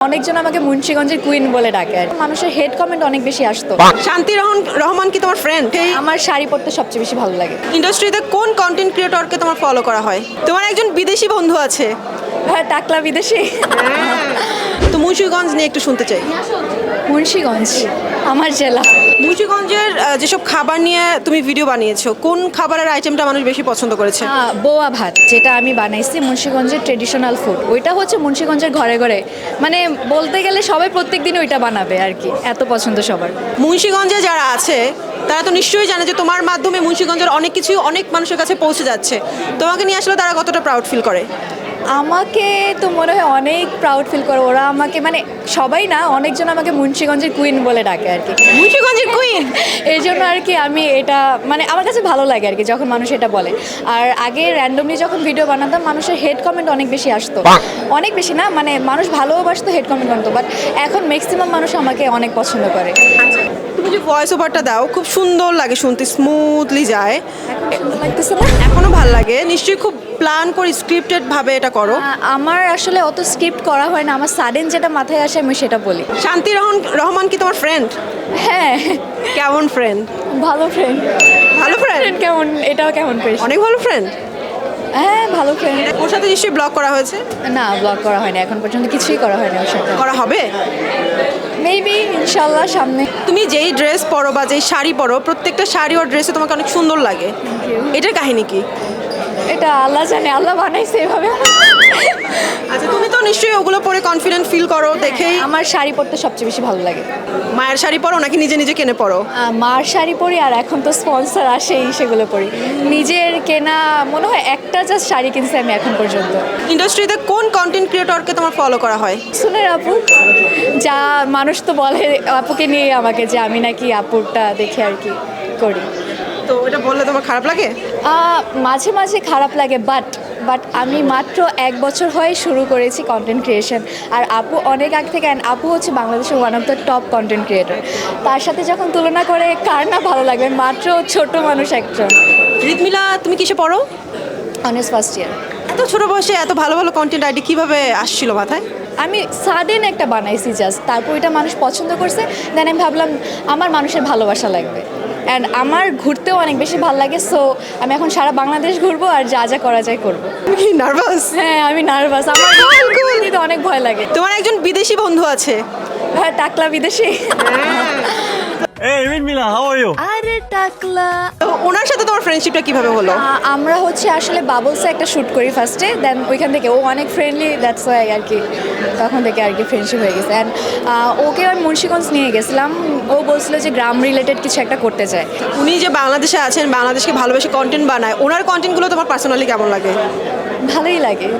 অনেকজন আমাকে মুন্সিগঞ্জের কুইন বলে ডাকে আর মানুষের হেড কমেন্ট অনেক বেশি আসতো। শান্তি রহমান কি তোমার ফ্রেন্ড? আমার শাড়ি পরতে সবচেয়ে বেশি ভালো লাগে। ইন্ডাস্ট্রিতে কোন কন্টেন্ট ক্রিয়েটরকে তোমার ফলো করা হয়? তোমার একজন বিদেশি বন্ধু আছে। হ্যাঁ, টাকলা বিদেশি। তো মুন্সিগঞ্জ নিয়ে একটু শুনতে চাই। মুন্সিগঞ্জ আমার জেলা। মুন্সিগঞ্জের যেসব খাবার নিয়ে তুমি ভিডিও বানিয়েছো, কোন খাবারের আইটেমটা মানুষ বেশি পছন্দ করেছে? বোয়া ভাত, যেটা আমি বানাইছি মুন্সিগঞ্জের ট্রেডিশনাল ফুড। ওইটা হচ্ছে মুন্সিগঞ্জের ঘরে ঘরে, মানে বলতে গেলে সবাই প্রত্যেক দিন ওইটা বানাবে আর কি, এত পছন্দ সবার। মুন্সিগঞ্জে যারা আছে তারা তো নিশ্চয়ই জানে যে তোমার মাধ্যমে মুন্সিগঞ্জের অনেক কিছুই অনেক মানুষের কাছে পৌঁছে যাচ্ছে। তোমাকে নিয়ে আসলে তারা কতটা প্রাউড ফিল করে? আমাকে তো মনে হয় অনেক প্রাউড ফিল করে ওরা আমাকে, মানে সবাই না, অনেকজন আমাকে মুন্সিগঞ্জের কুইন বলে ডাকে আর কি। মুন্সিগঞ্জের কুইন এই জন্য আর কি আমি এটা, মানে আমার কাছে ভালো লাগে আর কি যখন মানুষ এটা বলে। আর আগে র্যান্ডমলি যখন ভিডিও বানাতাম মানুষের হেড কমেন্ট অনেক বেশি আসতো, অনেক বেশি না, মানে মানুষ ভালোবাসতো, হেড কমেন্ট বানাতো, বাট এখন ম্যাক্সিমাম মানুষ আমাকে অনেক পছন্দ করে। তুমি যে ভয়েস ওভারটা দাও খুব সুন্দর লাগে শুনতে, স্মুথলি যায়। সুন্দর লাগতেছে না? এখনো ভাল লাগে। নিশ্চয়ই খুব প্ল্যান করে স্ক্রিপ্টেড ভাবে এটা করো। আমার আসলে অত স্ক্রিপ্ট করা হয় না, আমার সাডেন যেটা মাথায় আসে আমি সেটা বলি। শান্তি রহমান কি তোমার ফ্রেন্ড? হ্যাঁ। কেমন ফ্রেন্ড? ভালো ফ্রেন্ড। ভালো ফ্রেন্ড? কেমন, এটাও কেমন পেয়েছি? অনেক ভালো ফ্রেন্ড। হ্যাঁ, ভালো ফ্রেন্ড। ওর সাথে নিশ্চয়ই ব্লগ করা হয়েছে? না, ব্লগ করা হয়নি এখন পর্যন্ত, কিছুই করা হয়নি ওর সাথে। করা হবে মেবি, ইনশাল্লাহ সামনে। তুমি যেই ড্রেস পরো বা যেই শাড়ি পরো, প্রত্যেকটা শাড়ি ওর ড্রেসে তোমাকে অনেক সুন্দর লাগে। এটার কাহিনী কি? এটা আল্লাহ জানে, আল্লাহ বানাইছে এভাবে। আচ্ছা, তুমি তো নিশ্চয়ই ওগুলো পরে কনফিডেন্ট ফিল করো দেখেই। আমার শাড়ি পরতে সবচেয়ে বেশি ভালো লাগে। মায়ের শাড়ি পরো নাকি নিজে নিজে কিনে পরো? মার শাড়ি পরি, আর এখন তো স্পন্সর আসেই, সেগুলো পরি। নিজের কেনা মনে হয় একটা জাস্ট শাড়ি কিনছি আমি এখন পর্যন্ত। ইন্ডাস্ট্রিতে কোন কন্টেন্ট ক্রিয়েটরকে তোমার ফলো করা হয়? শুনে আপু, যা মানুষ তো বলে আপুকে নিয়ে আমাকে, যে আমি নাকি আপুরটা দেখে আর কি করি। তো এটা বললে তোমার খারাপ লাগে? মাঝে মাঝে খারাপ লাগে, বাট আমি মাত্র 1 বছর হয়ে শুরু করেছি কন্টেন্ট ক্রিয়েশন। আর আপু অনেক আগে থেকে, অ্যান্ড আপু হচ্ছে বাংলাদেশের one of the top content creator. তার সাথে যখন তুলনা করে কার না ভালো লাগবে, মাত্র ছোট মানুষ একজন। রিদমিলা, তুমি কিসে পড়ো? Honours first year. এত ছোট বয়সে এত ভালো ভালো কন্টেন্ট আইডি কিভাবে আসছিল মাথায়? আমি সাডেন একটা বানাইছি জাস্ট, তারপর এটা মানুষ পছন্দ করছে, দেন আমি ভাবলাম আমার মানুষের ভালোবাসা লাগবে, অ্যান্ড আমার ঘুরতেও অনেক বেশি ভালো লাগে। সো আমি এখন সারা বাংলাদেশ ঘুরবো, আর যা যা করা যায় করবো। তুমি কি নার্ভাস? হ্যাঁ, আমি নার্ভাস, আমার দিতে অনেক ভয় লাগে। তোমার একজন বিদেশি বন্ধু আছে। হ্যাঁ, টাকলা বিদেশি। Hey, Ridmila, how are you? আরে টাকলা। তো ওনার সাথে তোমার ফ্রেন্ডশিপটা কিভাবে হলো? আমরা হচ্ছে আসলে বাবলসে একটা শ্যুট করি ফার্স্টে, দেন ওইখান থেকে ও অনেক ফ্রেন্ডলি, দ্যাটস ওয়াই আর কি তখন থেকে আর কি ফ্রেন্ডশিপ হয়ে গেছে। অ্যান্ড ওকে আমি মুন্সিগঞ্জ নিয়ে গেছিলাম, ও বলছিল যে গ্রাম রিলেটেড কিছু একটা করতে চায়। উনি যে বাংলাদেশে আছেন, বাংলাদেশকে ভালোবেসে কন্টেন্ট বানায়, ওনার কন্টেন্টগুলো তোমার পার্সোনালি কেমন লাগে? ভালোই লাগে।